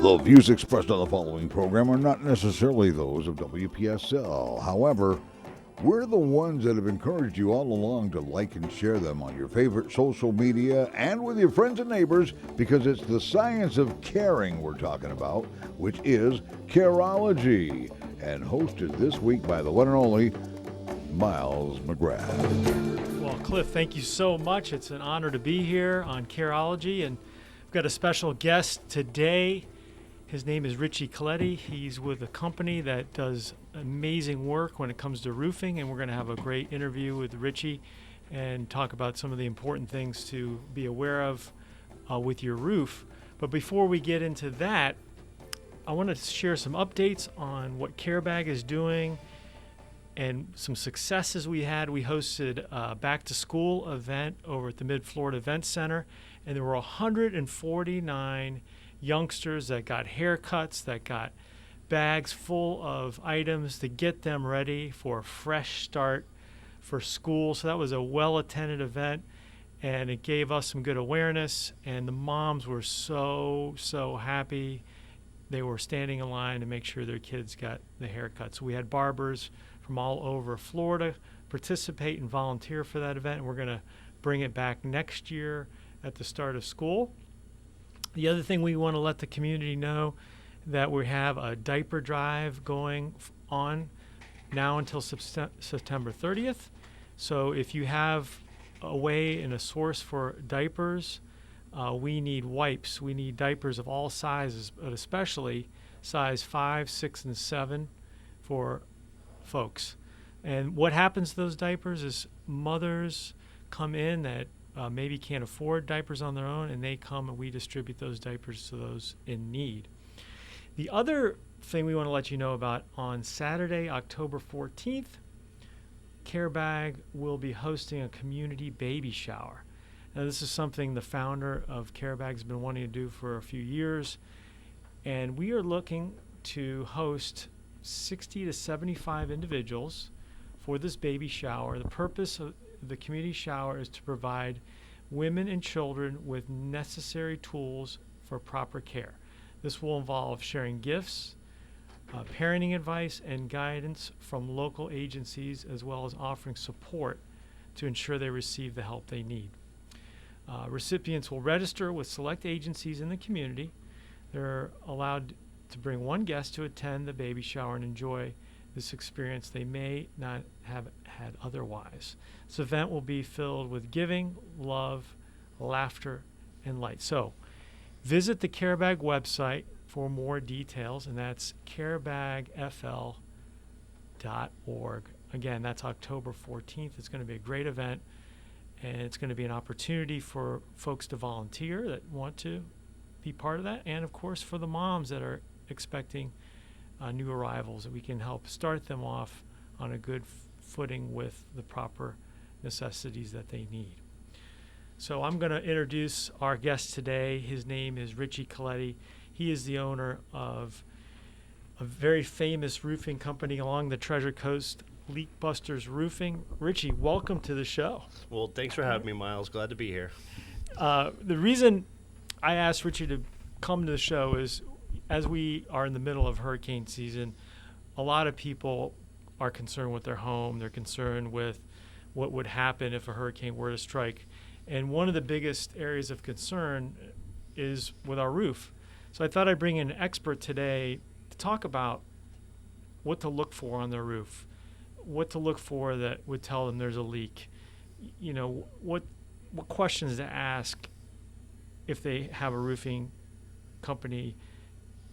The views expressed on the following program are not necessarily those of WPSL. However, we're the ones that have encouraged you all along to like and share them on your favorite social media and with your friends and neighbors, because it's the science of caring we're talking about, which is Careology, and hosted this week by the one and only Miles McGrath. Well, Cliff, thank you so much. It's an honor to be here on Careology, and we've got a special guest today. His name is Richie Colette. He's with a company that does amazing work when it comes to roofing, and we're going to have a great interview with Richie and talk about some of the important things to be aware of with your roof. But before we get into that, I want to share some updates on what CareBag is doing and some successes we had. We hosted a back-to-school event over at the Mid-Florida Event Center, and there were 149 youngsters that got haircuts, that got bags full of items to get them ready for a fresh start for school. So that was a well-attended event, and it gave us some good awareness, and the moms were so happy. They were standing in line to make sure their kids got the haircut. So we had barbers from all over Florida participate and volunteer for that event, and we're going to bring it back next year at the start of school. The other thing we want to let the community know that we have a diaper drive going on now until September 30th. So if you have a way and a source for diapers, we need wipes. We need diapers of all sizes, but especially size 5, 6, and 7 for folks. And what happens to those diapers is mothers come in that maybe can't afford diapers on their own, and they come and we distribute those diapers to those in need. The other thing we want to let you know about, on Saturday, October 14th, CareBag will be hosting a community baby shower. Now, this is something the founder of CareBag has been wanting to do for a few years, and we are looking to host 60 to 75 individuals for this baby shower. The purpose of the community shower is to provide women and children with necessary tools for proper care. This will involve sharing gifts, parenting advice, and guidance from local agencies, as well as offering support to ensure they receive the help they need. Recipients will register with select agencies in the community. They're allowed to bring one guest to attend the baby shower and enjoy this experience they may not have had otherwise. This event will be filled with giving, love, laughter, and light. So visit the CareBag website for more details, and that's carebagfl.org. Again, that's October 14th. It's going to be a great event, and it's going to be an opportunity for folks to volunteer that want to be part of that, and of course for the moms that are expecting new arrivals, that we can help start them off on a good footing with the proper necessities that they need. So I'm going to introduce our guest today. His name is Richie Colette. He is the owner of a very famous roofing company along the Treasure Coast, Leak Busters Roofing. Richie, welcome to the show. Well, thanks for having me, Miles. Glad to be here. The reason I asked Richie to come to the show is, as we are in the middle of hurricane season, a lot of people are concerned with their home. They're concerned with what would happen if a hurricane were to strike. And one of the biggest areas of concern is with our roof. So I thought I'd bring in an expert today to talk about what to look for on their roof, what to look for that would tell them there's a leak, you know, what questions to ask if they have a roofing company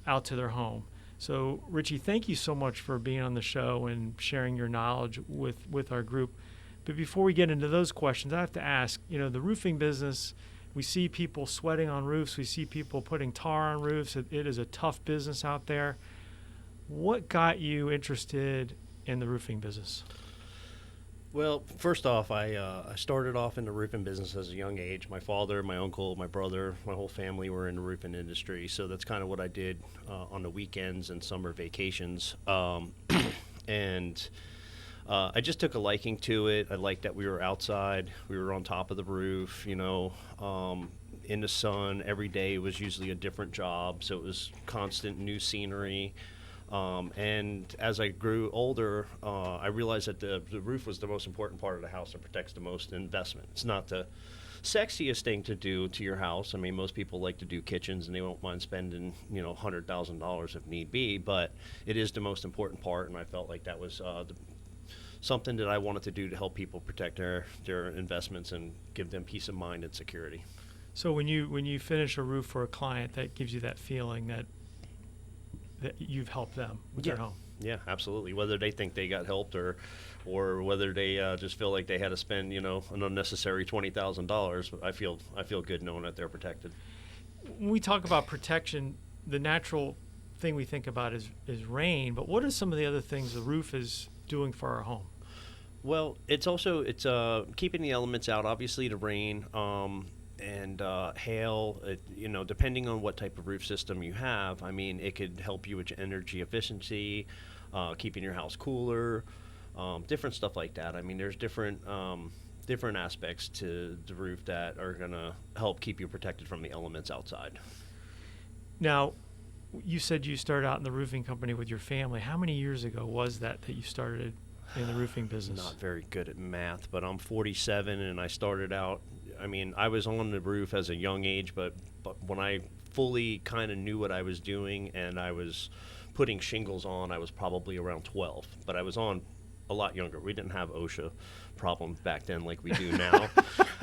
out to their home. So, Richie, thank you so much for being on the show and sharing your knowledge with our group. But before we get into those questions, I have to ask, you know, the roofing business, we see people sweating on roofs. We see people putting tar on roofs. It is a tough business out there. What got you interested in the roofing business? Well, first off, I started off in the roofing business as a young age. My father, my uncle, my brother, my whole family were in the roofing industry. So that's kind of what I did on the weekends and summer vacations. And I just took a liking to it. I liked that we were outside. We were on top of the roof, you know. in the sun every day. It was usually a different job, so it was constant new scenery. And as I grew older, I realized that the roof was the most important part of the house and protects the most investment. It's not the sexiest thing to do to your house. I mean, most people like to do kitchens and they won't mind spending, $100,000 if need be, but it is the most important part, and I felt like that was something that I wanted to do to help people protect their investments and give them peace of mind and security. So when you finish a roof for a client, that gives you that feeling that you've helped them with their home. Yeah, absolutely. Whether they think they got helped or whether they just feel like they had to spend, an unnecessary $20,000, I feel good knowing that they're protected. When we talk about protection, the natural thing we think about is rain, but what are some of the other things the roof is doing for our home? Well, it's keeping the elements out, obviously the rain, and hail, depending on what type of roof system you have. I mean, it could help you with energy efficiency, keeping your house cooler, different stuff like that. I mean, there's different aspects to the roof that are going to help keep you protected from the elements outside. Now, you said you started out in the roofing company with your family. How many years ago was that you started in the roofing business? Not very good at math, but I'm 47 and I started out, I was on the roof as a young age, but when I fully kind of knew what I was doing and I was putting shingles on, I was probably around 12, but I was on a lot younger. We didn't have OSHA problems back then like we do now.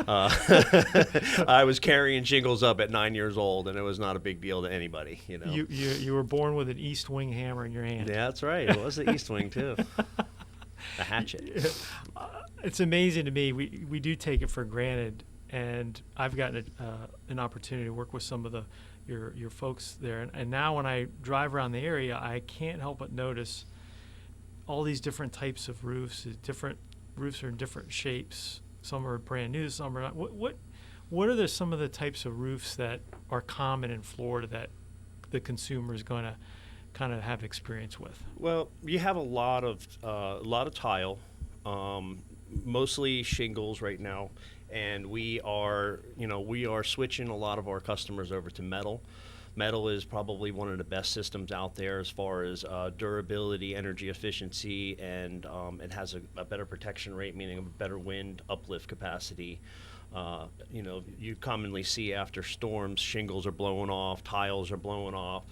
I was carrying shingles up at 9 years old, and it was not a big deal to anybody. You were born with an East Wing hammer in your hand. Yeah, that's right. It was the East Wing too. A hatchet. It's amazing to me. We do take it for granted, and I've gotten an opportunity to work with some of your folks there, and now when I drive around the area, I can't help but notice all these different types of roofs. Different roofs are in different shapes. Some are brand new, some are not. What are some of the types of roofs that are common in Florida that the consumer is going to kind of have experience with? Well, you have a lot of tile, mostly shingles right now, and we are switching a lot of our customers over to metal. Metal is probably one of the best systems out there as far as durability, energy efficiency, and it has a better protection rate, meaning a better wind uplift capacity. You commonly see after storms, shingles are blowing off, tiles are blowing off.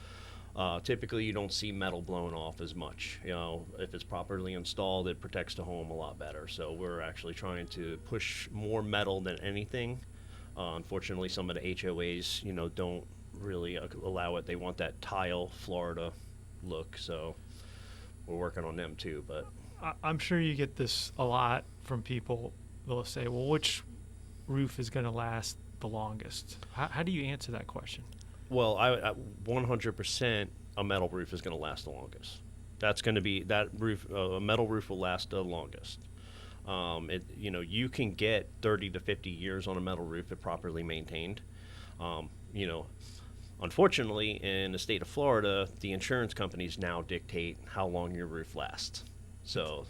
Typically, you don't see metal blowing off as much. If it's properly installed, it protects the home a lot better. So we're actually trying to push more metal than anything. Unfortunately, some of the HOAs, don't really allow it. They want that tile Florida look, so we're working on them too. But I'm sure you get this a lot from people. They'll say, well, which roof is going to last the longest? How do you answer that question? Well, I 100% a metal roof is going to last the longest. That's going to be that roof. A metal roof will last the longest. You can get 30 to 50 years on a metal roof if properly maintained. Unfortunately, in the state of Florida, the insurance companies now dictate how long your roof lasts. So,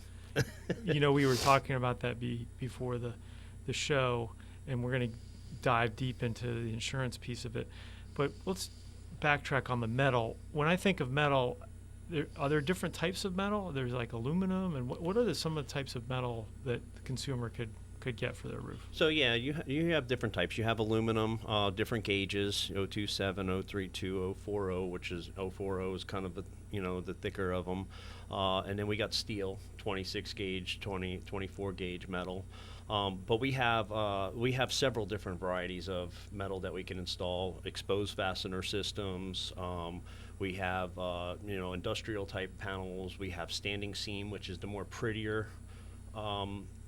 we were talking about that before the show, and we're going to dive deep into the insurance piece of it. But let's backtrack on the metal. When I think of metal, are there different types of metal? There's like aluminum, and what are some of the types of metal that the consumer could get for their roof? So yeah, you have different types. You have aluminum, different gauges, 027, 032, 040, which is 040 is kind of the thicker of them. And then we got steel, 26 gauge, 24 gauge metal. But we have several different varieties of metal that we can install. Exposed fastener systems. We have industrial type panels. We have standing seam, which is the more prettier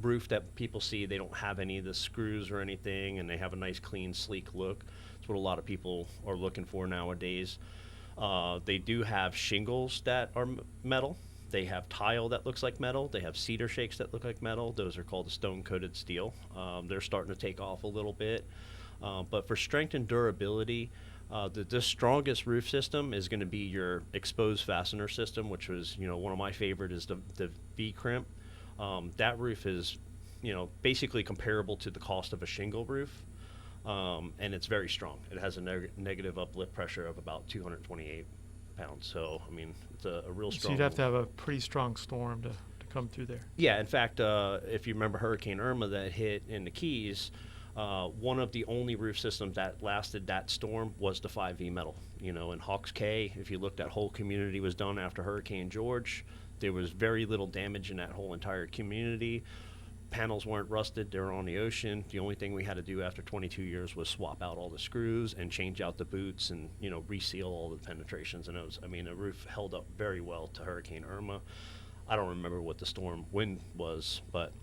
roof that people see. They don't have any of the screws or anything, and they have a nice, clean, sleek look. That's what a lot of people are looking for nowadays. They do have shingles that are metal. They have tile that looks like metal. They have cedar shakes that look like metal. Those are called the stone-coated steel. They're starting to take off a little bit. But for strength and durability, the strongest roof system is going to be your exposed fastener system, which was, one of my favorite is the V-crimp. That roof is, basically comparable to the cost of a shingle roof. and it's very strong. It has a negative uplift pressure of about 228 pounds. So, I mean, it's a real strong. So you'd have to have a pretty strong storm to come through there. Yeah, in fact, if you remember Hurricane Irma that hit in the Keys, one of the only roof systems that lasted that storm was the 5V metal. You know, in Hawks Cay, if you looked, that whole community was done after Hurricane George. There was very little damage in that whole entire community. Panels weren't rusted, they were on the ocean. The only thing we had to do after 22 years was swap out all the screws and change out the boots and, you know, reseal all the penetrations. And the roof held up very well to Hurricane Irma. I don't remember what the storm wind was, but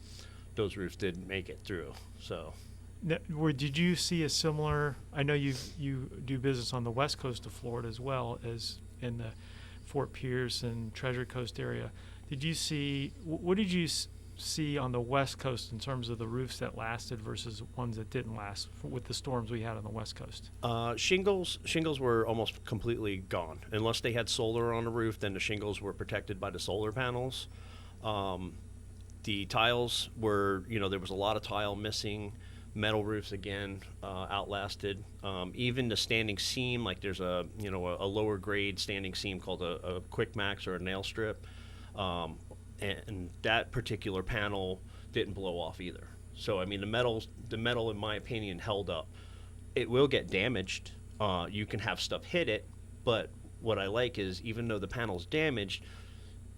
those roofs did make it through. So, did you see a similar? I know you do business on the west coast of Florida as well as in the Fort Pierce and Treasure Coast area. Did you see? What did you see on the west coast in terms of the roofs that lasted versus ones that didn't last with the storms we had on the west coast? Shingles were almost completely gone. Unless they had solar on the roof, then the shingles were protected by the solar panels. The tiles were, you know, there was a lot of tile missing. Metal roofs again outlasted. Even the standing seam, like there's a lower grade standing seam called a Quick Max or a nail strip. And that particular panel didn't blow off either. So, I mean, the metal, in my opinion, held up. It will get damaged. You can have stuff hit it, but what I like is even though the panel's damaged,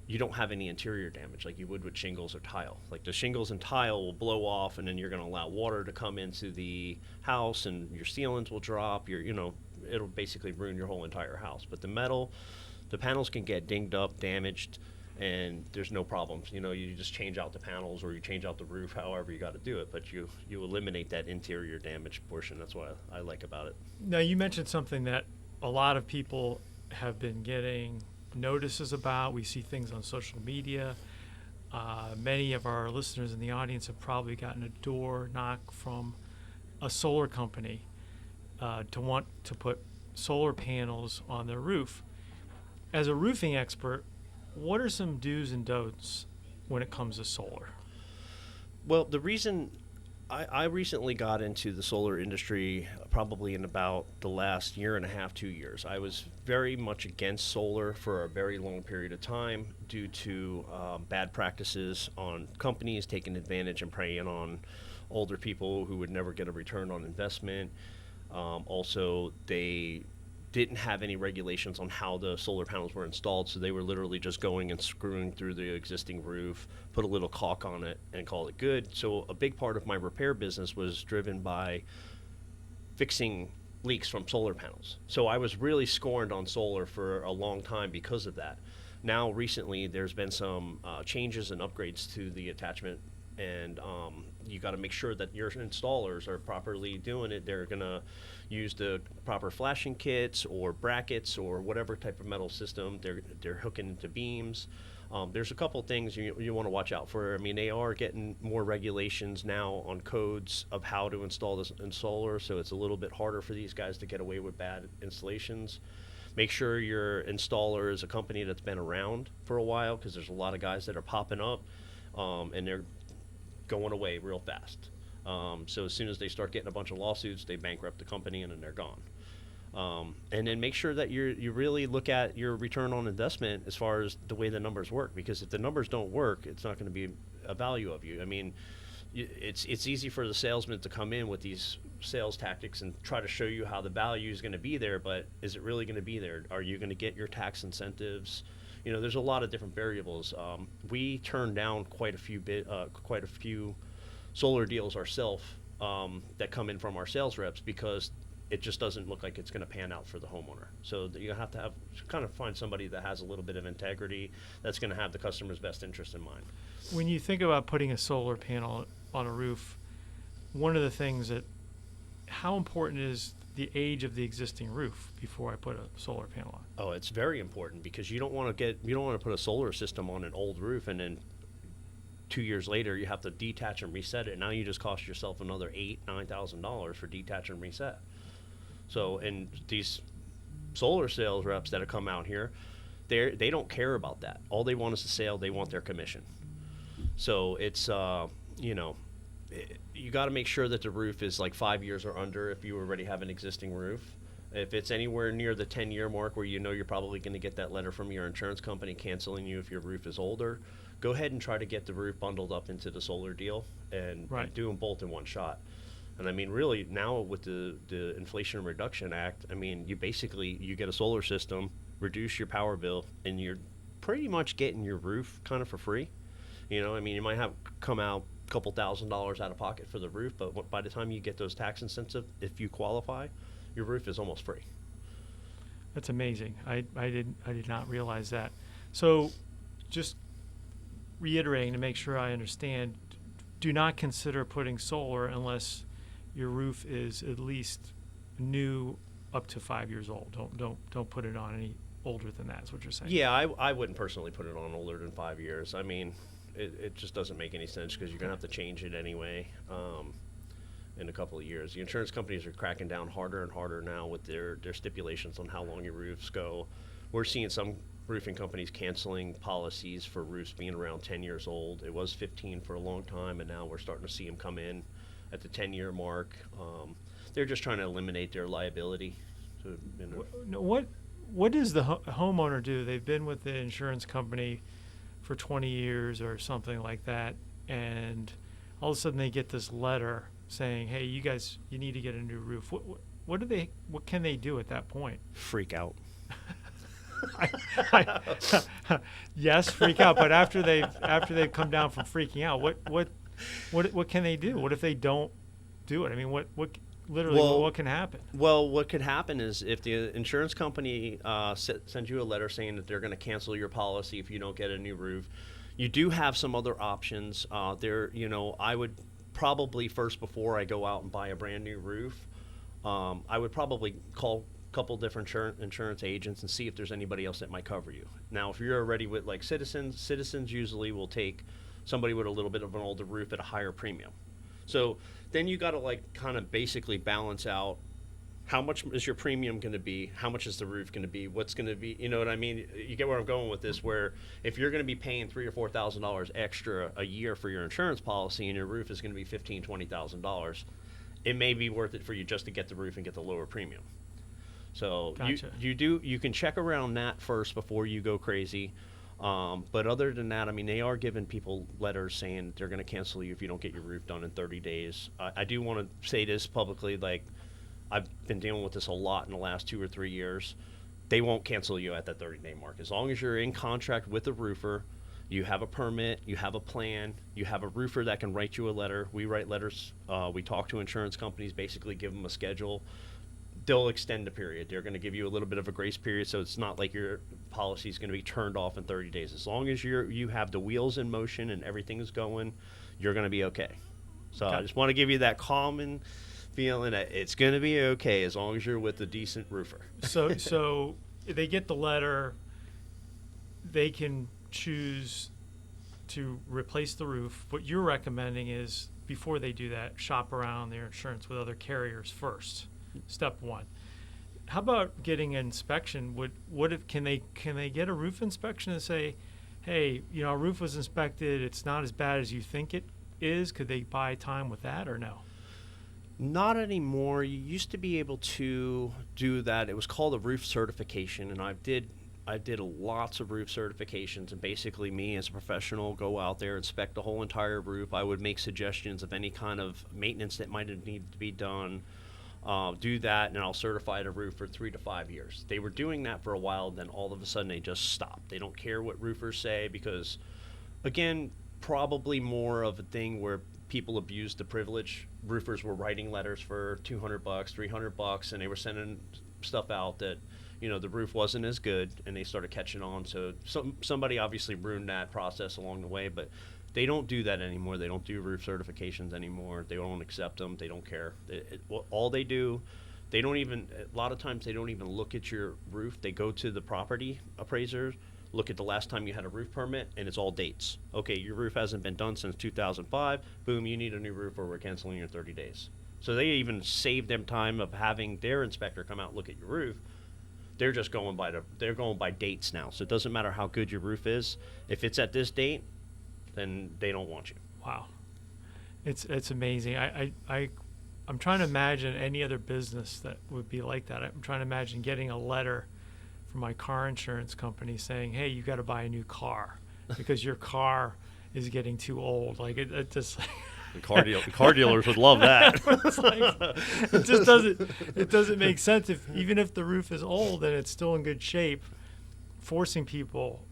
you don't have any interior damage like you would with shingles or tile. Like the shingles and tile will blow off, and then you're going to allow water to come into the house, and your ceilings will drop. It'll basically ruin your whole entire house. But the panels can get dinged up, damaged, and there's no problems. You know, you just change out the panels or you change out the roof, however you got to do it, but you eliminate that interior damage portion. That's what I like about it. Now, you mentioned something that a lot of people have been getting notices about. We see things on social media. Many of our listeners in the audience have probably gotten a door knock from a solar company to want to put solar panels on their roof. As a roofing expert, what are some do's and don'ts when it comes to solar? Well, the reason I recently got into the solar industry probably in about the last year and a half, 2 years. I was very much against solar for a very long period of time due to bad practices on companies taking advantage and preying on older people who would never get a return on investment. Also, they didn't have any regulations on how the solar panels were installed, so they were literally just going and screwing through the existing roof, put a little caulk on it, and call it good. So a big part of my repair business was driven by fixing leaks from solar panels. So I was really scorned on solar for a long time because of that. Now, recently, there's been some changes and upgrades to the attachment, and you got to make sure that your installers are properly doing it. They're going to use the proper flashing kits or brackets or whatever type of metal system they're hooking into beams. There's a couple things you want to watch out for. I mean, they are getting more regulations now on codes of how to install this in solar, so it's a little bit harder for these guys to get away with bad installations. Make sure your installer is a company that's been around for a while, because there's a lot of guys that are popping up and they're going away real fast. So as soon as they start getting a bunch of lawsuits, they bankrupt the company and then they're gone. And then make sure that you really look at your return on investment as far as the way the numbers work, because if the numbers don't work, it's not going to be a value of you. I mean, it's easy for the salesman to come in with these sales tactics and try to show you how the value is going to be there, but is it really going to be there? Are you going to get your tax incentives? You know, there's a lot of different variables. We turned down quite a few solar deals ourselves that come in from our sales reps because it just doesn't look like it's going to pan out for the homeowner. So you have to kind of find somebody that has a little bit of integrity, that's going to have the customer's best interest in mind. When you think about putting a solar panel on a roof, one of the things how important is the age of the existing roof before I put a solar panel on? Oh, it's very important, because you don't want to put a solar system on an old roof and then 2 years later you have to detach and reset it. Now you just cost yourself another $8,000-$9,000 for detach and reset. So, and these solar sales reps that have come out here, they don't care about that. All they want is the sale. They want their commission. So it's you got to make sure that the roof is like 5 years or under if you already have an existing roof. If it's anywhere near the 10-year mark where you know you're probably going to get that letter from your insurance company canceling you if your roof is older, go ahead and try to get the roof bundled up into the solar deal and do them both in one shot. And I mean, really, now with the Inflation Reduction Act, I mean, you get a solar system, reduce your power bill, and you're pretty much getting your roof kind of for free. You know, I mean, you might have come out a couple $1,000s out of pocket for the roof, but by the time you get those tax incentives, if you qualify, your roof is almost free. That's amazing. I did not realize that. So just reiterating to make sure I understand, do not consider putting solar unless your roof is at least new up to 5 years old. Don't put it on any older than that, is what you're saying. Yeah, I wouldn't personally put it on older than 5 years. I mean, it just doesn't make any sense because you're going to have to change it anyway in a couple of years. The insurance companies are cracking down harder and harder now with their stipulations on how long your roofs go. We're seeing some roofing companies canceling policies for roofs being around 10 years old. It was 15 for a long time, and now we're starting to see them come in at the 10-year mark. They're just trying to eliminate their liability. So, you know. What does the homeowner do? They've been with the insurance company for 20 years or something like that, and all of a sudden they get this letter saying, "Hey, you guys, you need to get a new roof." What can they do at that point? Freak out. Yes, freak out. But after they've come down from freaking out, what can they do? What if they don't do it? I mean, what can happen? Well, what could happen is if the insurance company sends you a letter saying that they're going to cancel your policy if you don't get a new roof, you do have some other options. I would probably first, before I go out and buy a brand new roof, I would probably call a couple different insurance agents and see if there's anybody else that might cover you. Now, if you're already with like Citizens usually will take somebody with a little bit of an older roof at a higher premium. So then you got to like kind of basically balance out how much is your premium going to be, how much is the roof going to be, what's going to be, you know what I mean? You get where I'm going with this, where if you're going to be paying $3,000 or $4,000 extra a year for your insurance policy and your roof is going to be $15,000, $20,000, it may be worth it for you just to get the roof and get the lower premium. So Gotcha. you can check around that first before you go crazy. But other than that, I mean, they are giving people letters saying they're going to cancel you if you don't get your roof done in 30 days. I do want to say this publicly, like, I've been dealing with this a lot in the last 2 or 3 years. They won't cancel you at that 30-day mark. As long as you're in contract with a roofer, you have a permit, you have a plan, you have a roofer that can write you a letter. We write letters. We talk to insurance companies, basically give them a schedule. They'll extend the period. They're going to give you a little bit of a grace period, so it's not like your policy is going to be turned off in 30 days. As long as you have the wheels in motion and everything is going, you're going to be okay. So I just want to give you that common feeling that it's going to be okay as long as you're with a decent roofer. So if they get the letter, they can choose to replace the roof. What you're recommending is, before they do that, shop around their insurance with other carriers first. Step one. How about getting an inspection? Can they get a roof inspection and say, hey, our roof was inspected, it's not as bad as you think it is? Could they buy time with that or no? Not anymore. You used to be able to do that. It was called a roof certification, and I did lots of roof certifications, and basically me as a professional go out there, inspect the whole entire roof. I would make suggestions of any kind of maintenance that might need to be done. Do that, and I'll certify the roof for 3 to 5 years. They were doing that for a while, then all of a sudden they just stopped. They don't care what roofers say because, again, probably more of a thing where people abused the privilege. Roofers were writing letters for $200, $300, and they were sending stuff out that, the roof wasn't as good, and they started catching on. So somebody obviously ruined that process along the way, but they don't do that anymore. They don't do roof certifications anymore. They don't accept them. They don't care. All they do, a lot of times they don't even look at your roof. They go to the property appraiser, look at the last time you had a roof permit, and it's all dates. Okay, your roof hasn't been done since 2005. Boom, you need a new roof or we're canceling your 30 days. So they even save them time of having their inspector come out and look at your roof. They're just going by dates now. So it doesn't matter how good your roof is. If it's at this date, then they don't want you. Wow. It's amazing. I'm trying to imagine any other business that would be like that. I'm trying to imagine getting a letter from my car insurance company saying, "Hey, you got to buy a new car because your car is getting too old." Like it just. The car dealers would love that. It's like, it doesn't make sense even if the roof is old and it's still in good shape, forcing people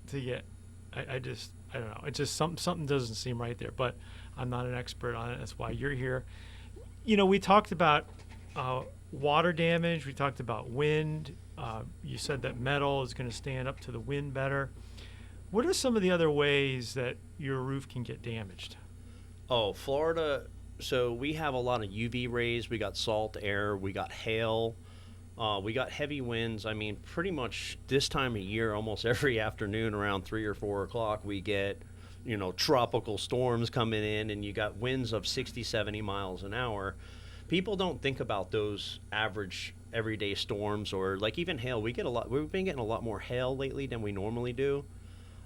to get. I don't know. It's just something doesn't seem right there. But I'm not an expert on it. That's why you're here. We talked about water damage. We talked about wind. You said that metal is going to stand up to the wind better. What are some of the other ways that your roof can get damaged? Oh, Florida. So we have a lot of UV rays. We got salt air. We got hail. We got heavy winds. I mean, pretty much this time of year, almost every afternoon around 3 or 4 o'clock, we get, tropical storms coming in, and you got winds of 60, 70 miles an hour. People don't think about those average everyday storms or like even hail. We've been getting a lot more hail lately than we normally do.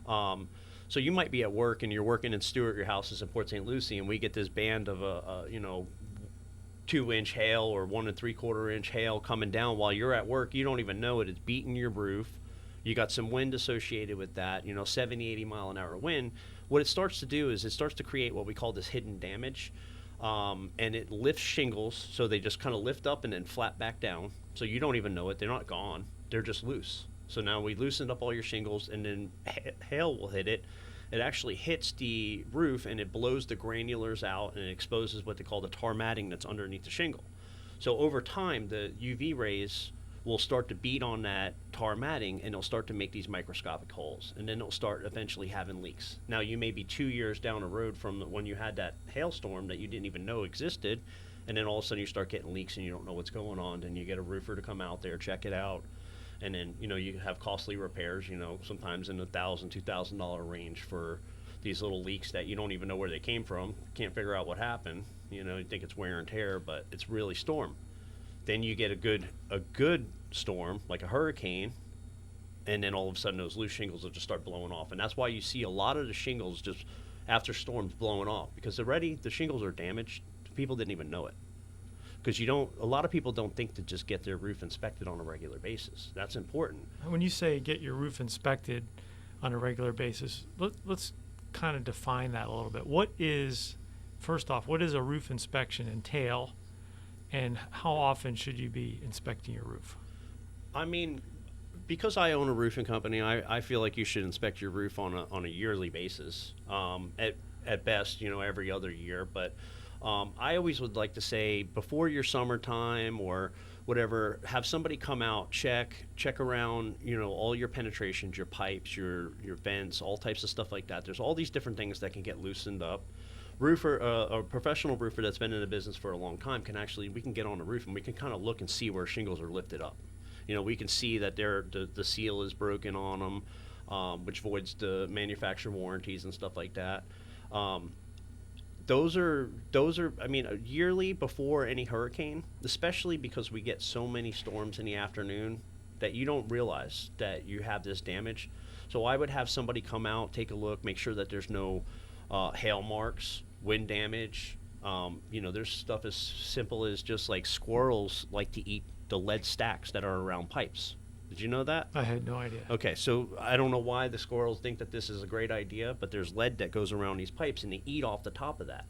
So you might be at work and you're working in Stewart, your house is in Port St. Lucie, and we get this band of 2-inch hail or 1 3/4 inch hail coming down while you're at work. You don't even know it. It's beating your roof. You got some wind associated with that, 70, 80 mile an hour wind. What it starts to do is it starts to create what we call this hidden damage. And it lifts shingles, so they just kind of lift up and then flat back down. So you don't even know it. They're not gone. They're just loose. So now we loosened up all your shingles, and then hail will hit it. It actually hits the roof, and it blows the granulars out, and it exposes what they call the tar matting that's underneath the shingle. So over time, the UV rays will start to beat on that tar matting, and it'll start to make these microscopic holes, and then it'll start eventually having leaks. Now, you may be 2 years down the road from when you had that hailstorm that you didn't even know existed, and then all of a sudden you start getting leaks and you don't know what's going on. Then you get a roofer to come out there, check it out, and then you have costly repairs, sometimes in the $1,000, $2,000 range for these little leaks that you don't even know where they came from. Can't figure out what happened. You think it's wear and tear, but it's really storm. Then you get a good storm like a hurricane, and then all of a sudden those loose shingles will just start blowing off. And that's why you see a lot of the shingles just after storms blowing off, because already the shingles are damaged. People didn't even know it. Because a lot of people don't think to just get their roof inspected on a regular basis. That's important. When you say get your roof inspected on a regular basis, let's kind of define that a little bit. First off, what does a roof inspection entail, and how often should you be inspecting your roof? I mean, because I own a roofing company, I feel like you should inspect your roof on a yearly basis. At best, every other year, but I always would like to say before your summertime or whatever, have somebody come out, check around, all your penetrations, your pipes, your vents, all types of stuff like that. There's all these different things that can get loosened up. A professional roofer that's been in the business for a long time we can get on the roof and we can kind of look and see where shingles are lifted up. We can see that the seal is broken on them, which voids the manufacturer warranties and stuff like that. Those are, yearly before any hurricane, especially because we get so many storms in the afternoon that you don't realize that you have this damage. So I would have somebody come out, take a look, make sure that there's no hail marks, wind damage. There's stuff as simple as just like squirrels like to eat the lead stacks that are around pipes. Did you know that? I had no idea. Okay, so I don't know why the squirrels think that this is a great idea, but there's lead that goes around these pipes, and they eat off the top of that.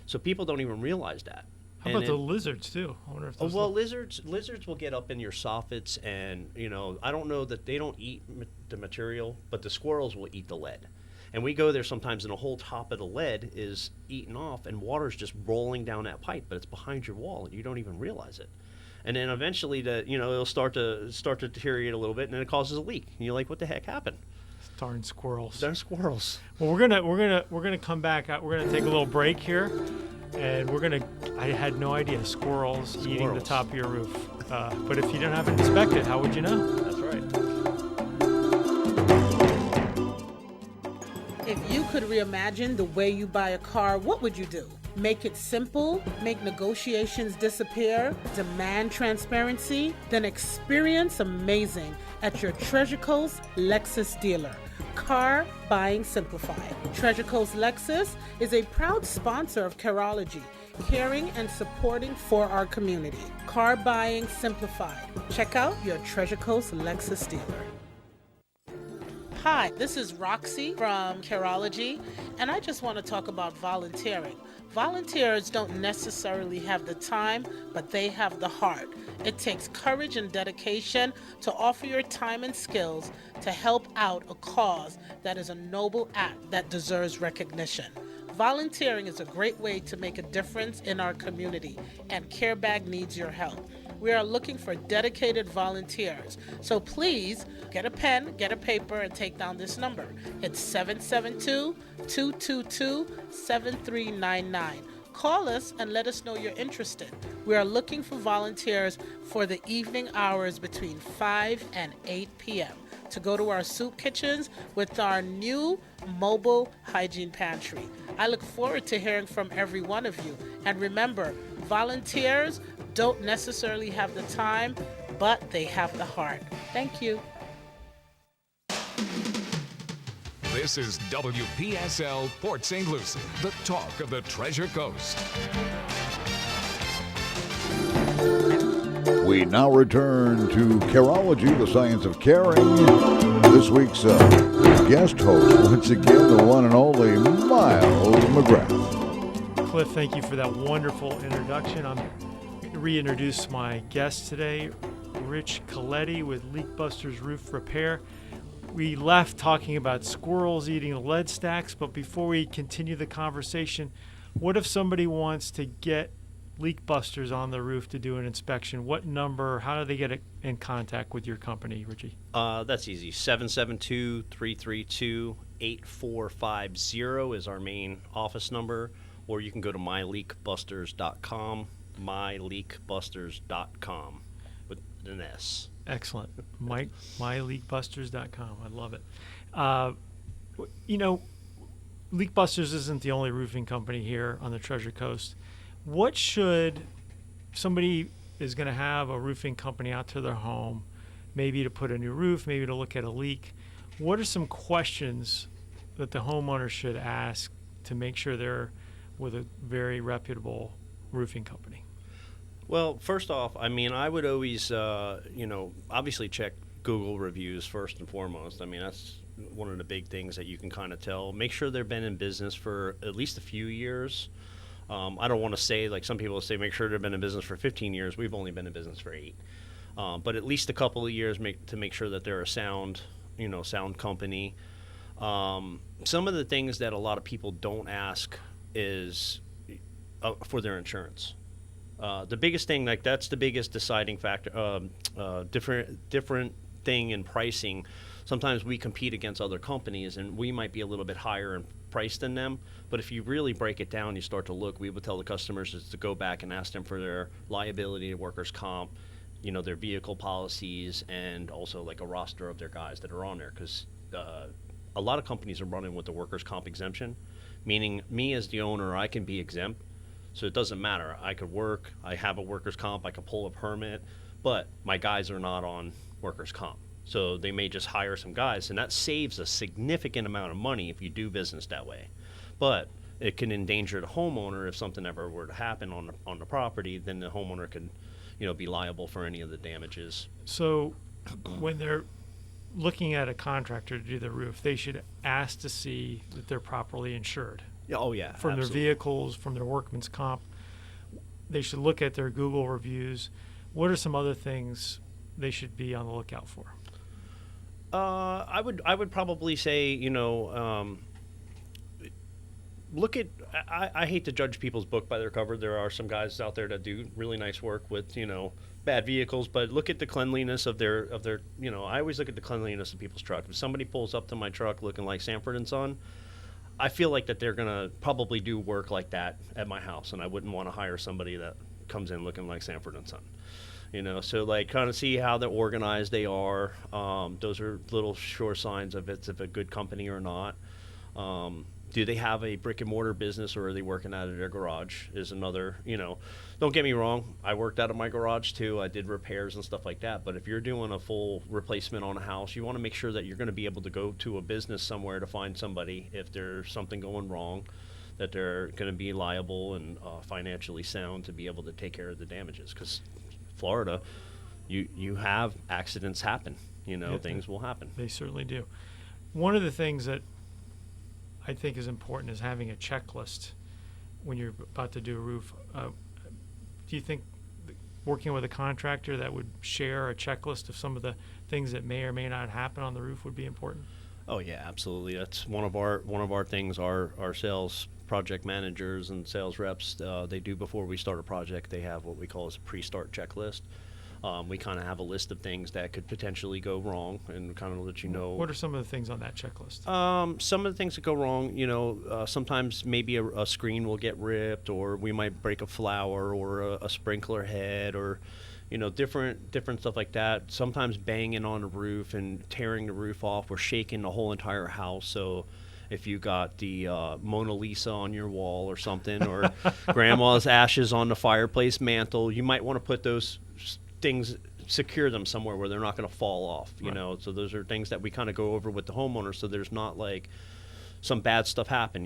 So people don't even realize that. How about the lizards, too? I wonder if those lizards will get up in your soffits, and, I don't know that they don't eat the material, but the squirrels will eat the lead. And we go there sometimes, and the whole top of the lead is eaten off, and water's just rolling down that pipe, but it's behind your wall, and you don't even realize it. And then eventually, it'll start to deteriorate a little bit, and then it causes a leak. And you're like, "What the heck happened?" Darn squirrels! Darn squirrels! Well, we're gonna come back. We're gonna take a little break here, and I had no idea squirrels eating the top of your roof. But if you don't have it inspected, how would you know? That's right. If you could reimagine the way you buy a car, what would you do? Make it simple, make negotiations disappear, demand transparency, then experience amazing at your Treasure Coast Lexus dealer. Car Buying Simplified. Treasure Coast Lexus is a proud sponsor of Careology, caring and supporting for our community. Car Buying Simplified. Check out your Treasure Coast Lexus dealer. Hi, this is Roxy from Careology, and I just want to talk about volunteering. Volunteers don't necessarily have the time, but they have the heart. It takes courage and dedication to offer your time and skills to help out a cause that is a noble act that deserves recognition. Volunteering is a great way to make a difference in our community, and CareBag needs your help. We are looking for dedicated volunteers. So please get a pen, get a paper, and take down this number. It's 772-222-7399. Call us and let us know you're interested. We are looking for volunteers for the evening hours between 5 and 8 p.m. to go to our soup kitchens with our new mobile hygiene pantry. I look forward to hearing from every one of you. And remember, volunteers don't necessarily have the time, but they have the heart. Thank you. This is WPSL Port St. Lucie, the talk of the Treasure Coast. We now return to Careology, the science of caring. This week's guest host, once again, the one and only Miles McGrath. Cliff, thank you for that wonderful introduction. I'm going to reintroduce my guest today, Rich Colette with Leak Busters Roof Repair. We left talking about squirrels eating the lead stacks, but before we continue the conversation, what if somebody wants to get leak busters on the roof to do an inspection? What number, how do they get in contact with your company, Richie? That's easy. 772-332-8450 is our main office number, or you can go to myleakbusters.com, myleakbusters.com with an S. Excellent. myleakbusters.com. I love it. Leak Busters isn't the only roofing company here on the Treasure Coast. What should somebody is going to have a roofing company out to their home, maybe to put a new roof, maybe to look at a leak? What are some questions that the homeowner should ask to make sure they're with a very reputable roofing company? Well, first off, I would always, obviously check Google reviews first and foremost. That's one of the big things that you can kind of tell. Make sure they've been in business for at least a few years. I don't want to say, like some people say, make sure they've been in business for 15 years. We've only been in business for 8. But at least a couple of years to make sure that they're a sound company. Some of the things that a lot of people don't ask is for their insurance. The biggest thing, that's the biggest deciding factor. Different thing in pricing. Sometimes we compete against other companies, and we might be a little bit higher in price than them. But if you really break it down, you start to look. We would tell the customers is to go back and ask them for their liability, workers' comp, their vehicle policies, and also like a roster of their guys that are on there. Because a lot of companies are running with the workers' comp exemption, meaning me as the owner, I can be exempt. So it doesn't matter. I could work. I have a workers' comp. I could pull a permit, but my guys are not on workers' comp. So they may just hire some guys, and that saves a significant amount of money if you do business that way. But it can endanger the homeowner if something ever were to happen on the property. Then the homeowner could, be liable for any of the damages. So when they're looking at a contractor to do the roof, they should ask to see that they're properly insured. Oh, yeah. From absolutely. Their vehicles, from their workman's comp. They should look at their Google reviews. What are some other things they should be on the lookout for? I would probably say, look at. I hate to judge people's book by their cover. There are some guys out there that do really nice work with bad vehicles, but look at the cleanliness of their. I always look at the cleanliness of people's truck. If somebody pulls up to my truck looking like Sanford and Son, I feel like that they're gonna probably do work like that at my house, and I wouldn't want to hire somebody that comes in looking like Sanford and Son. So like kind of see how they're organized they are. Those are little sure signs of it's if a good company or not. do they have a brick and mortar business, or are they working out of their garage is another, don't get me wrong. I worked out of my garage too. I did repairs and stuff like that. But if you're doing a full replacement on a house, you want to make sure that you're going to be able to go to a business somewhere to find somebody if there's something going wrong, that they're going to be liable and financially sound to be able to take care of the damages. Because Florida, you have accidents happen. Things will happen. They certainly do. One of the things that I think is important is having a checklist when you're about to do a roof. Do you think working with a contractor that would share a checklist of some of the things that may or may not happen on the roof would be important? Oh yeah, absolutely. That's one of our things. Our sales project managers and sales reps, they do before we start a project. They have what we call as a pre-start checklist. We kind of have a list of things that could potentially go wrong, and kind of let you know. What are some of the things on that checklist? Some of the things that go wrong, sometimes maybe a screen will get ripped, or we might break a flower, or a sprinkler head, or different stuff like that. Sometimes banging on the roof and tearing the roof off, or shaking the whole entire house. So if you got the Mona Lisa on your wall or something, or grandma's ashes on the fireplace mantle, you might want to put those things, secure them somewhere where they're not going to fall off, So those are things that we kind of go over with the homeowner, so there's not like some bad stuff happen,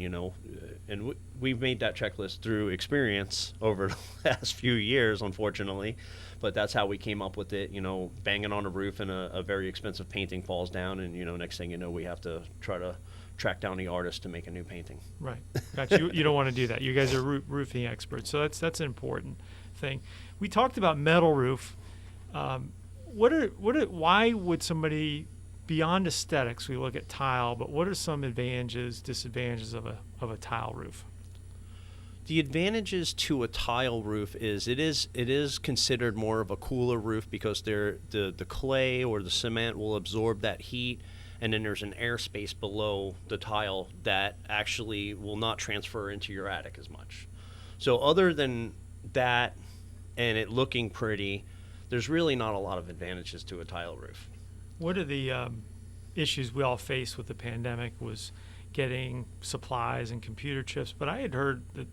and we've made that checklist through experience over the last few years, unfortunately, but that's how we came up with it. Banging on a roof and a very expensive painting falls down, and next thing you know, we have to try to track down the artist to make a new painting. Right. Gotcha. You don't want to do that. You guys are roofing experts, so that's an important thing. We talked about metal roof. Why would somebody, beyond aesthetics, we look at tile, but what are some advantages, disadvantages of a tile roof? The advantages to a tile roof is it is considered more of a cooler roof, because the clay or the cement will absorb that heat, and then there's an airspace below the tile that actually will not transfer into your attic as much. So other than that and it looking pretty, there's really not a lot of advantages to a tile roof. What are the issues we all faced with the pandemic was getting supplies and computer chips, but I had heard that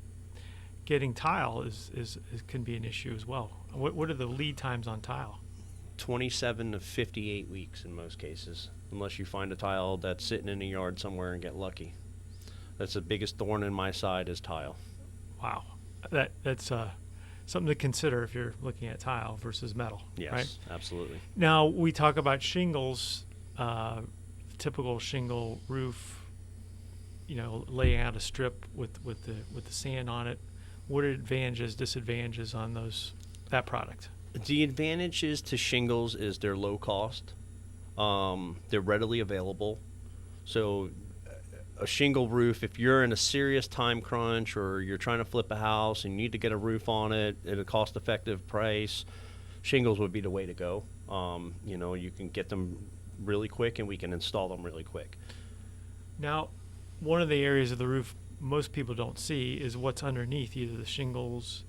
getting tile is can be an issue as well. What are the lead times on tile? 27 to 58 weeks in most cases, unless you find a tile that's sitting in a yard somewhere and get lucky. That's the biggest thorn in my side is tile. Wow. That's something to consider if you're looking at tile versus metal. Yes, right? Absolutely. Now, we talk about shingles, typical shingle roof, laying out a strip with the sand on it. What are advantages, disadvantages on that product? The advantages to shingles is they're low cost. They're readily available. So a shingle roof, if you're in a serious time crunch or you're trying to flip a house and you need to get a roof on it at a cost-effective price, shingles would be the way to go. You can get them really quick, and we can install them really quick. Now, one of the areas of the roof most people don't see is what's underneath, either the shingles,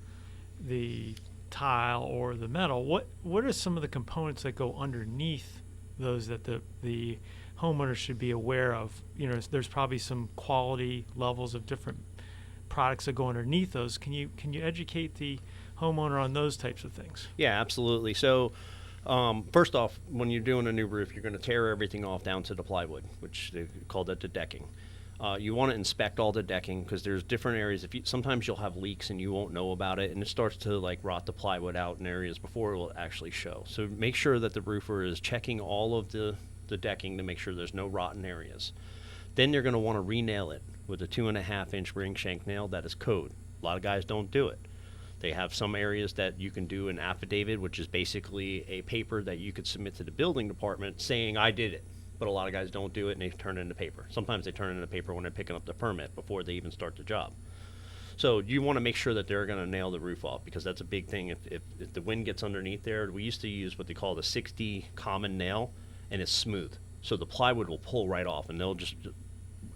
the tile, or the metal. What are some of the components that go underneath those that the homeowners should be aware of? There's probably some quality levels of different products that go underneath those. Can you educate the homeowner on those types of things? Yeah, absolutely. So first off, when you're doing a new roof, you're going to tear everything off down to the plywood, which they call that the decking. You want to inspect all the decking, because there's different areas. Sometimes you'll have leaks and you won't know about it, and it starts to rot the plywood out in areas before it will actually show. So make sure that the roofer is checking all of the decking to make sure there's no rotten areas. Then they're going to want to re-nail it with a 2.5-inch ring shank nail. That is code. A lot of guys don't do it. They have some areas that you can do an affidavit, which is basically a paper that you could submit to the building department saying, I did it. But a lot of guys don't do it, and they turn it into paper. Sometimes they turn it into paper when they're picking up the permit before they even start the job. So you want to make sure that they're going to nail the roof off, because that's a big thing. If the wind gets underneath there, we used to use what they call the 60 common nail, and it's smooth. So the plywood will pull right off, and they'll just,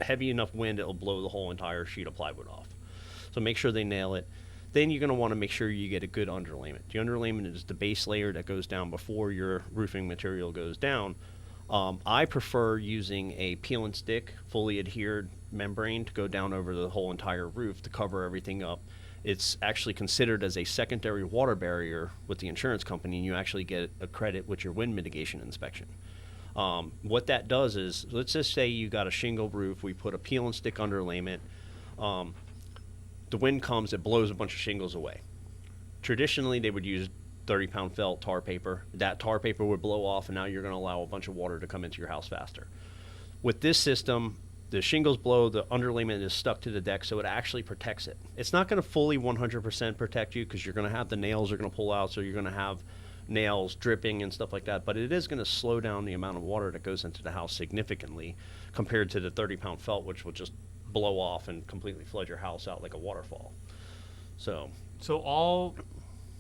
heavy enough wind, it'll blow the whole entire sheet of plywood off. So make sure they nail it. Then you're going to want to make sure you get a good underlayment. The underlayment is the base layer that goes down before your roofing material goes down. I prefer using a peel and stick, fully adhered membrane to go down over the whole entire roof to cover everything up. It's actually considered as a secondary water barrier with the insurance company, and you actually get a credit with your wind mitigation inspection. What that does is, let's just say you got a shingle roof, we put a peel and stick underlayment. The wind comes, it blows a bunch of shingles away. Traditionally, they would use 30-pound felt tar paper. That tar paper would blow off, and now you're going to allow a bunch of water to come into your house faster. With this system, the shingles blow, the underlayment is stuck to the deck, so it actually protects it. It's not going to fully 100% protect you because you're going to have the nails are going to pull out, so you're going to have nails dripping and stuff like that, but it is going to slow down the amount of water that goes into the house significantly compared to the 30-pound felt, which will just blow off and completely flood your house out like a waterfall. So all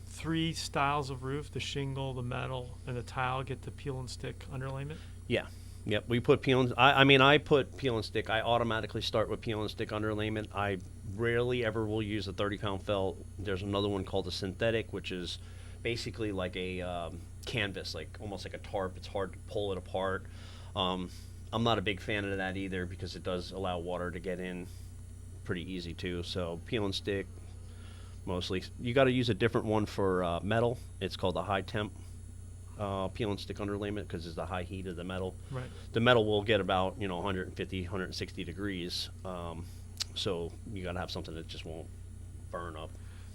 3 styles of roof, the shingle, the metal, and the tile, get the peel and stick underlayment? Yeah. Yep, we put peel and I put peel and stick. I automatically start with peel and stick underlayment. I rarely ever will use a 30-pound felt. There's another one called a synthetic, which is basically like a canvas, like almost like a tarp. It's hard to pull it apart. I'm not a big fan of that either because it does allow water to get in pretty easy too. So peel and stick mostly. You got to use a different one for metal. It's called the high temp peel and stick underlayment because it's the high heat of the metal. Right. The metal will get about 150, 160 degrees. So you got to have something that just won't burn up.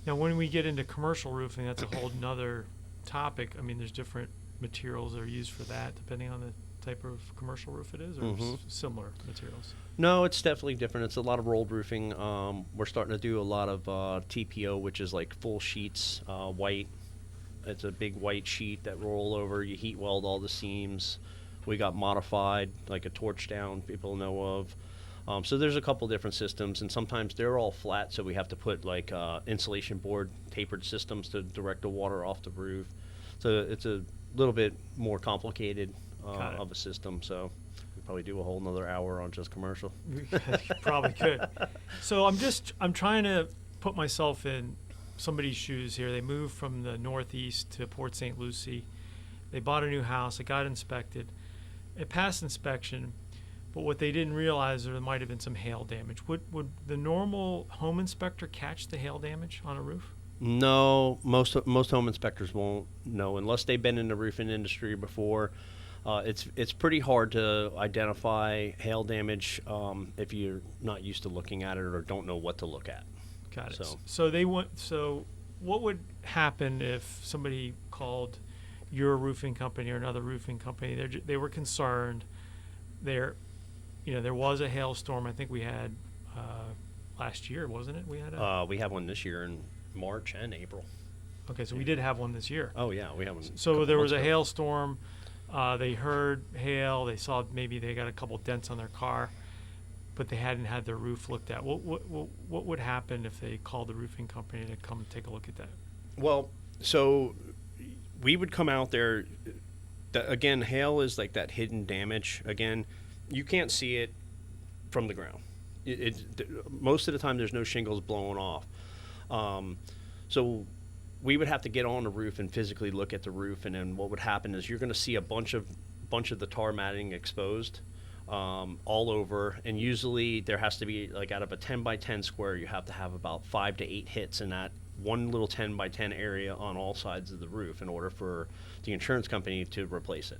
Now, when we get into commercial roofing, that's a whole nother topic. I mean, there's different materials that are used for that, depending on the type of commercial roof it is, or similar materials? No, it's definitely different. It's a lot of rolled roofing. We're starting to do a lot of TPO, which is like full sheets, white. It's a big white sheet that roll over. You heat weld all the seams. We got modified, like a torch down, people know of. So there's a couple different systems, and sometimes they're all flat, so we have to put like insulation board tapered systems to direct the water off the roof. So it's a little bit more complicated of a system. So we probably do a whole nother hour on just commercial. You probably could. So I'm trying to put myself in somebody's shoes here. They moved from the Northeast to Port St. Lucie. They bought a new house. It got inspected. It passed inspection. But what they didn't realize, there might have been some hail damage. Would the normal home inspector catch the hail damage on a roof? No, most home inspectors won't know unless they've been in the roofing industry before. It's pretty hard to identify hail damage if you're not used to looking at it or don't know what to look at. Got it. So what would happen if somebody called your roofing company or another roofing company? They were concerned. There was a hailstorm. I think we had last year, wasn't it? We have one this year in March and April. Okay, so we did have one this year. Oh yeah, we have one. So there was a hailstorm. They heard hail. They saw maybe they got a couple dents on their car, but they hadn't had their roof looked at. What would happen if they called the roofing company to come take a look at that? Well, so we would come out there. Again, hail is like that hidden damage. Again, you can't see it from the ground. Most of the time, there's no shingles blowing off. So we would have to get on the roof and physically look at the roof, and then what would happen is you're going to see a bunch of the tar matting exposed all over, and usually there has to be, like, out of a 10 by 10 square, you have to have about 5 to 8 hits in that one little 10 by 10 area on all sides of the roof in order for the insurance company to replace it.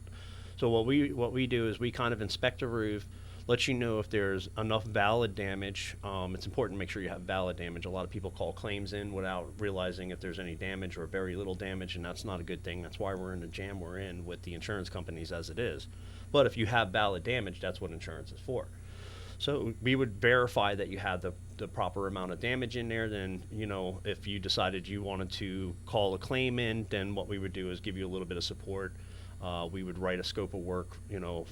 So what we do is we kind of inspect the roof, let you know if there's enough valid damage. It's important to make sure you have valid damage. A lot of people call claims in without realizing if there's any damage or very little damage, and that's not a good thing. That's why we're in the jam we're in with the insurance companies as it is. But if you have valid damage, that's what insurance is for. So we would verify that you had the proper amount of damage in there. Then, if you decided you wanted to call a claim in, then what we would do is give you a little bit of support. We would write a scope of work,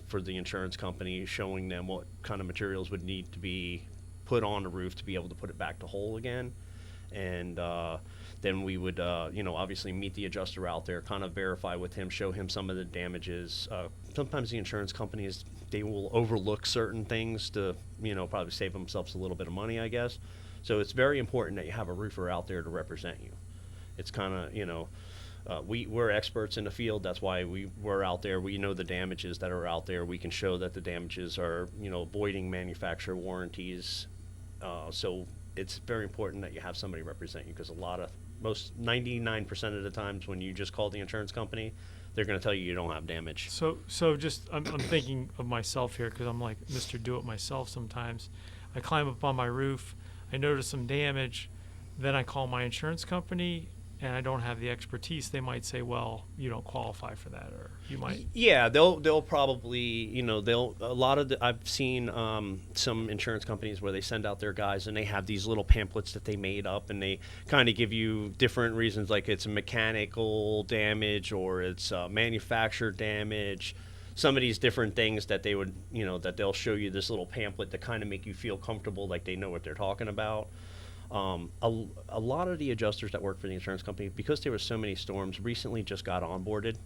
for the insurance company, showing them what kind of materials would need to be put on the roof to be able to put it back to whole again. And then we would, obviously meet the adjuster out there, kind of verify with him, show him some of the damages. Sometimes the insurance companies, they will overlook certain things to, probably save themselves a little bit of money, I guess. So it's very important that you have a roofer out there to represent you. It's kind of, we're experts in the field. That's why we're out there. We know the damages that are out there. We can show that the damages are, avoiding manufacturer warranties. So it's very important that you have somebody represent you, because most 99% of the times when you just call the insurance company, they're going to tell you don't have damage. So just I'm thinking of myself here, because I'm like Mr. Do It Myself sometimes. I climb up on my roof, I notice some damage, then I call my insurance company, and I don't have the expertise. They might say, well, you don't qualify for that, or you might. Yeah, they'll probably, I've seen some insurance companies where they send out their guys and they have these little pamphlets that they made up, and they kind of give you different reasons, like it's a mechanical damage or it's manufacturer damage. Some of these different things that they would, that they'll show you this little pamphlet to kind of make you feel comfortable, like they know what they're talking about. A lot of the adjusters that work for the insurance company, because there were so many storms, recently just got onboarded,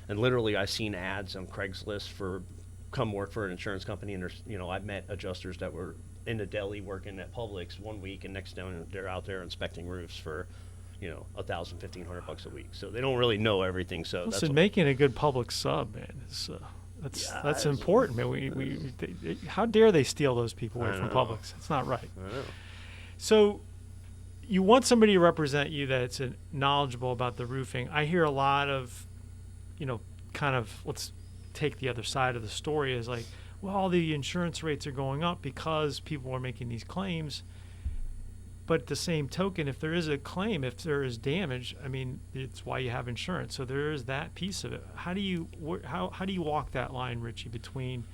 and literally I've seen ads on Craigslist for come work for an insurance company, and there's, I've met adjusters that were in the deli working at Publix one week, and next down they're out there inspecting roofs for, $1,000, $1,500 a week. So they don't really know everything. So listen, making a good public sub, man, that's important, man. How dare they steal those people away from Publix? It's not right. I know. So you want somebody to represent you that's knowledgeable about the roofing. I hear a lot of, kind of, let's take the other side of the story, is like, well, the insurance rates are going up because people are making these claims. But at the same token, if there is a claim, if there is damage, I mean, it's why you have insurance. So there is that piece of it. How do you walk that line, Richie, between,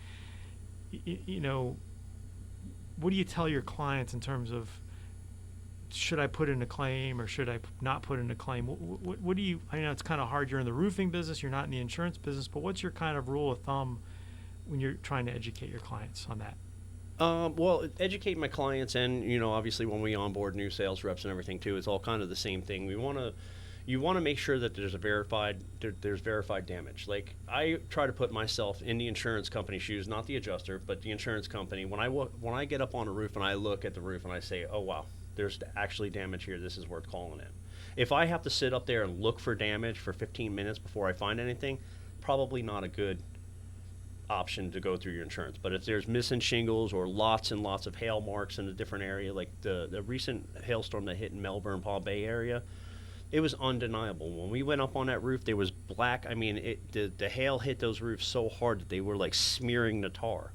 what do you tell your clients in terms of, should I put in a claim or should I not put in a claim? What do you, I know it's kind of hard. You're in the roofing business, you're not in the insurance business, but what's your kind of rule of thumb when you're trying to educate your clients on that? Well, educate my clients, and, obviously when we onboard new sales reps and everything too, it's all kind of the same thing. You want to make sure that there's verified damage. Like, I try to put myself in the insurance company shoes, not the adjuster, but the insurance company. When I get up on a roof and I look at the roof and I say, oh wow, there's actually damage here, this is worth calling in. If I have to sit up there and look for damage for 15 minutes before I find anything, probably not a good option to go through your insurance. But if there's missing shingles or lots and lots of hail marks in a different area, like the recent hailstorm that hit in Melbourne, Palm Bay area, it was undeniable. When we went up on that roof, there was black. I mean, the hail hit those roofs so hard that they were like smearing the tar.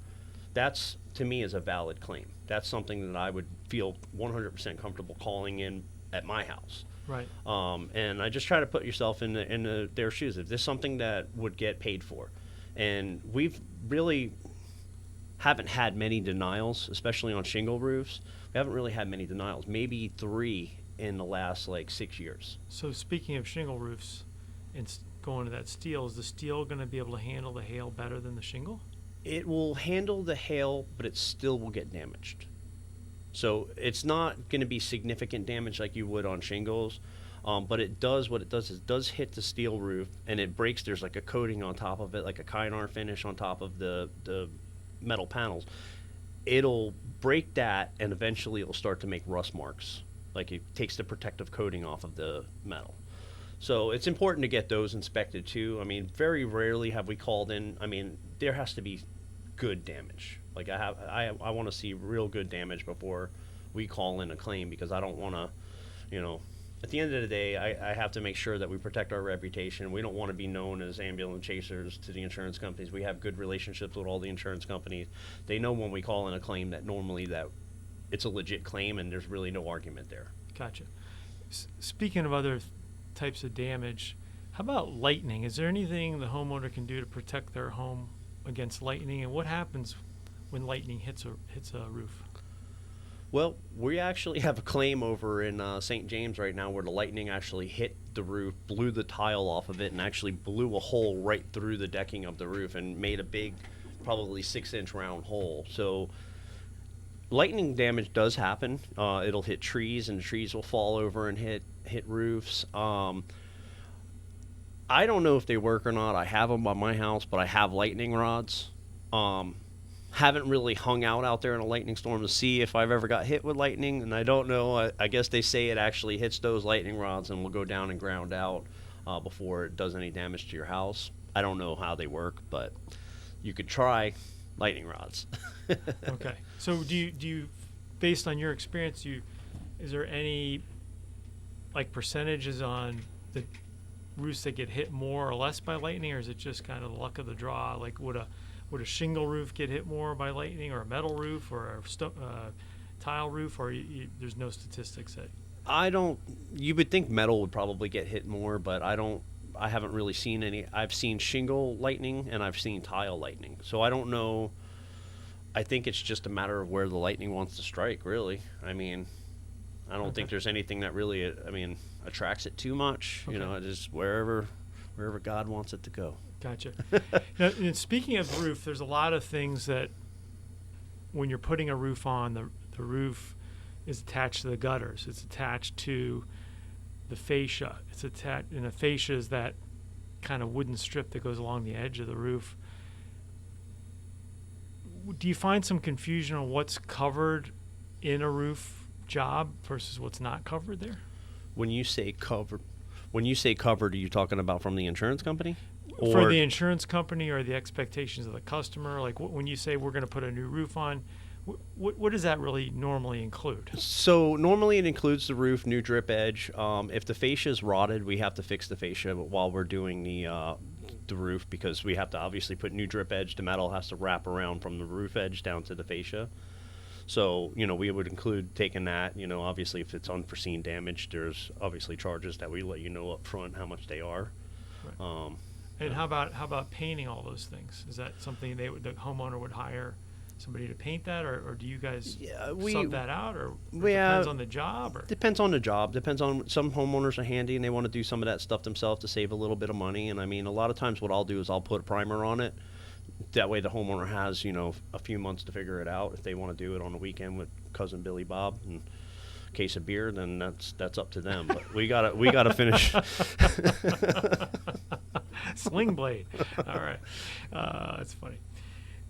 That's, to me, is a valid claim. That's something that I would feel 100% comfortable calling in at my house. Right. And I just try to put yourself in their shoes. If this is something that would get paid for, and we've really haven't had many denials, especially on shingle roofs. We haven't really had many denials. Maybe 3 in the last 6 years. So speaking of shingle roofs and going to that steel, is the steel going to be able to handle the hail better than the shingle? It will handle the hail, but it still will get damaged. So it's not going to be significant damage like you would on shingles, but it does hit the steel roof, and it breaks. There's like a coating on top of it, like a Kynar finish on top of the metal panels. It'll break that, and eventually it'll start to make rust marks. Like, it takes the protective coating off of the metal. So it's important to get those inspected too. I mean, very rarely have we called in. I mean, there has to be good damage. Like, I want to see real good damage before we call in a claim, because I don't want to, at the end of the day, I have to make sure that we protect our reputation. We don't want to be known as ambulance chasers to the insurance companies. We have good relationships with all the insurance companies. They know when we call in a claim that normally that it's a legit claim and there's really no argument there. Gotcha. Speaking of other types of damage, how about lightning? Is there anything the homeowner can do to protect their home against lightning, and what happens when lightning hits a roof? Well, we actually have a claim over in St. James right now where the lightning actually hit the roof, blew the tile off of it, and actually blew a hole right through the decking of the roof and made a big, probably 6-inch round hole. So lightning damage does happen. It'll hit trees, and trees will fall over and hit roofs. I don't know if they work or not. I have them by my house, but I have lightning rods. Haven't really hung out there in a lightning storm to see if I've ever got hit with lightning, and I don't know. I guess they say it actually hits those lightning rods and will go down and ground out. before it does any damage to your house. I don't know how they work, but you could try lightning rods. Okay. So do you, based on your experience, is there any like percentages on the roofs that get hit more or less by lightning, or is it just kind of the luck of the draw? Like would a shingle roof get hit more by lightning, or a metal roof, or a tile roof, or there's no statistics that? You would think metal would probably get hit more, but I haven't really seen any. I've seen shingle lightning and I've seen tile lightning. So I don't know. I think it's just a matter of where the lightning wants to strike, really. I mean, I don't think there's anything that really, attracts it too much. Okay. It is wherever God wants it to go. Gotcha. Now, and speaking of roof, there's a lot of things that when you're putting a roof on, the roof is attached to the gutters. It's attached to the fascia. And the fascia is that kind of wooden strip that goes along the edge of the roof. Do you find some confusion on what's covered in a roof job versus what's not covered there? When you say covered, are you talking about from the insurance company? For the insurance company, or the expectations of the customer? Like when you say we're going to put a new roof on, what does that really normally include? So normally it includes the roof, new drip edge. If the fascia is rotted, we have to fix the fascia while we're doing the roof, because we have to obviously put new drip edge. The metal has to wrap around from the roof edge down to the fascia. So, we would include taking that. Obviously if it's unforeseen damage, there's obviously charges that we let you know up front how much they are. Right. And how about painting all those things? Is that something the homeowner would hire somebody to paint that, or do you guys sub that out, or depends on the job? Or? Depends on the job. Depends on, some homeowners are handy and they want to do some of that stuff themselves to save a little bit of money. And a lot of times what I'll do is I'll put a primer on it. That way the homeowner has, a few months to figure it out. If they want to do it on the weekend with cousin Billy Bob and a case of beer, then that's up to them. But we gotta finish. Sling blade. All right. That's funny.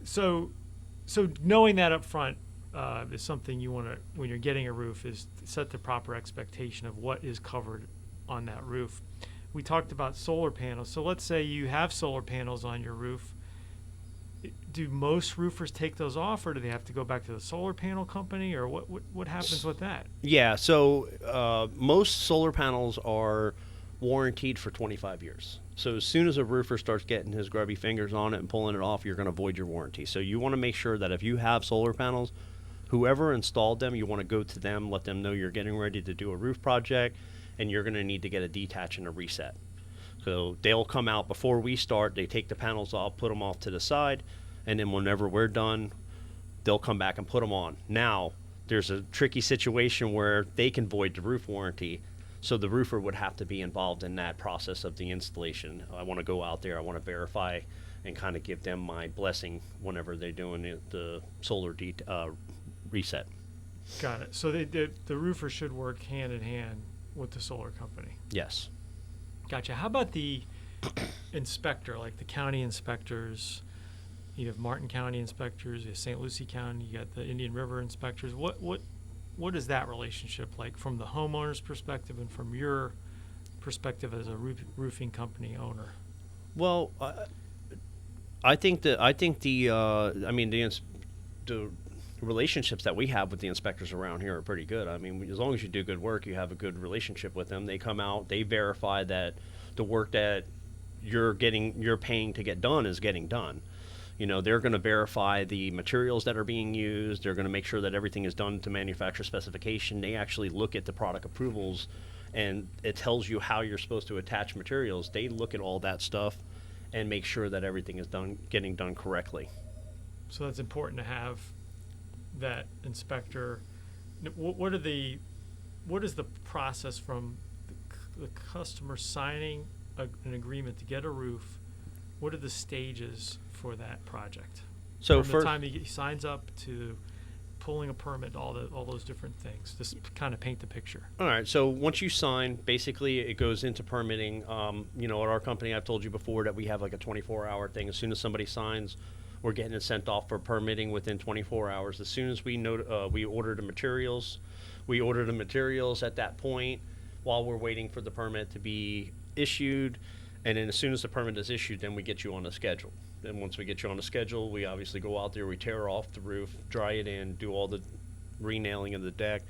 So knowing that up front is something you want to, when you're getting a roof, is to set the proper expectation of what is covered on that roof. We talked about solar panels. So let's say you have solar panels on your roof. Do most roofers take those off, or do they have to go back to the solar panel company, or what happens with that? Yeah, so most solar panels are warranted for 25 years. So as soon as a roofer starts getting his grubby fingers on it and pulling it off, you're going to void your warranty. So you want to make sure that if you have solar panels, whoever installed them, you want to go to them, let them know you're getting ready to do a roof project, and you're going to need to get a detach and a reset. So they'll come out before we start, they take the panels off, put them off to the side, and then whenever we're done, they'll come back and put them on. Now, there's a tricky situation where they can void the roof warranty, so the roofer would have to be involved in that process of the installation. I want to go out there, I want to verify and kind of give them my blessing whenever they're doing the solar reset. Got it. So the roofer should work hand in hand with the solar company. Yes. Gotcha. How about the inspector, like the county inspectors? You have Martin County inspectors, you have St. Lucie County, you got the Indian River inspectors. What is that relationship like from the homeowner's perspective and from your perspective as a roofing company owner? Well, I think the relationships that we have with the inspectors around here are pretty good. I mean, as long as you do good work, you have a good relationship with them. They come out, they verify that the work that you're paying to get done is getting done. They're going to verify the materials that are being used. They're going to make sure that everything is done to manufacturer specification. They actually look at the product approvals, and it tells you how you're supposed to attach materials. They look at all that stuff and make sure that everything is getting done correctly. So that's important to have that inspector. What is the process from the customer signing an agreement to get a roof? What are the stages for that project? So from the time he signs up to pulling a permit, all those different things. Just kind of paint the picture. All right. So once you sign, basically it goes into permitting. At our company, I've told you before that we have like a 24-hour thing. As soon as somebody signs, we're getting it sent off for permitting within 24 hours. As soon as we order the materials, at that point while we're waiting for the permit to be issued, and then as soon as the permit is issued, then we get you on a schedule. Then once we get you on a schedule, we obviously go out there, we tear off the roof, dry it in, do all the re-nailing of the deck,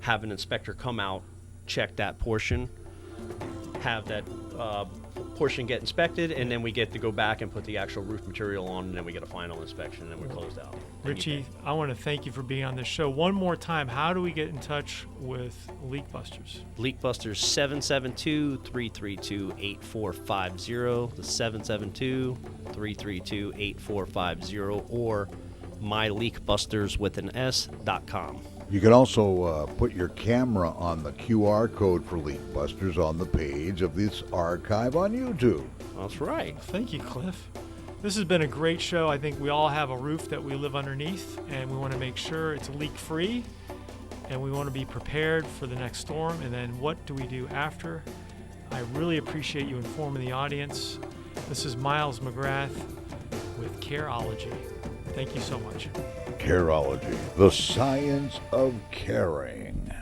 have an inspector come out, check that portion, have that portion get inspected, and then we get to go back and put the actual roof material on, and then we get a final inspection, and then we're closed out. Richie, I want to thank you for being on this show. One more time, how do we get in touch with Leak Busters? Leak Busters 772-332-8450, the 772-332-8450, or myleakbusters.com. You can also put your camera on the QR code for Leak Busters on the page of this archive on YouTube. That's right. Thank you, Cliff. This has been a great show. I think we all have a roof that we live underneath, and we want to make sure it's leak-free, and we want to be prepared for the next storm. And then what do we do after? I really appreciate you informing the audience. This is Miles McGrath with Careology. Thank you so much. Careology, the science of caring.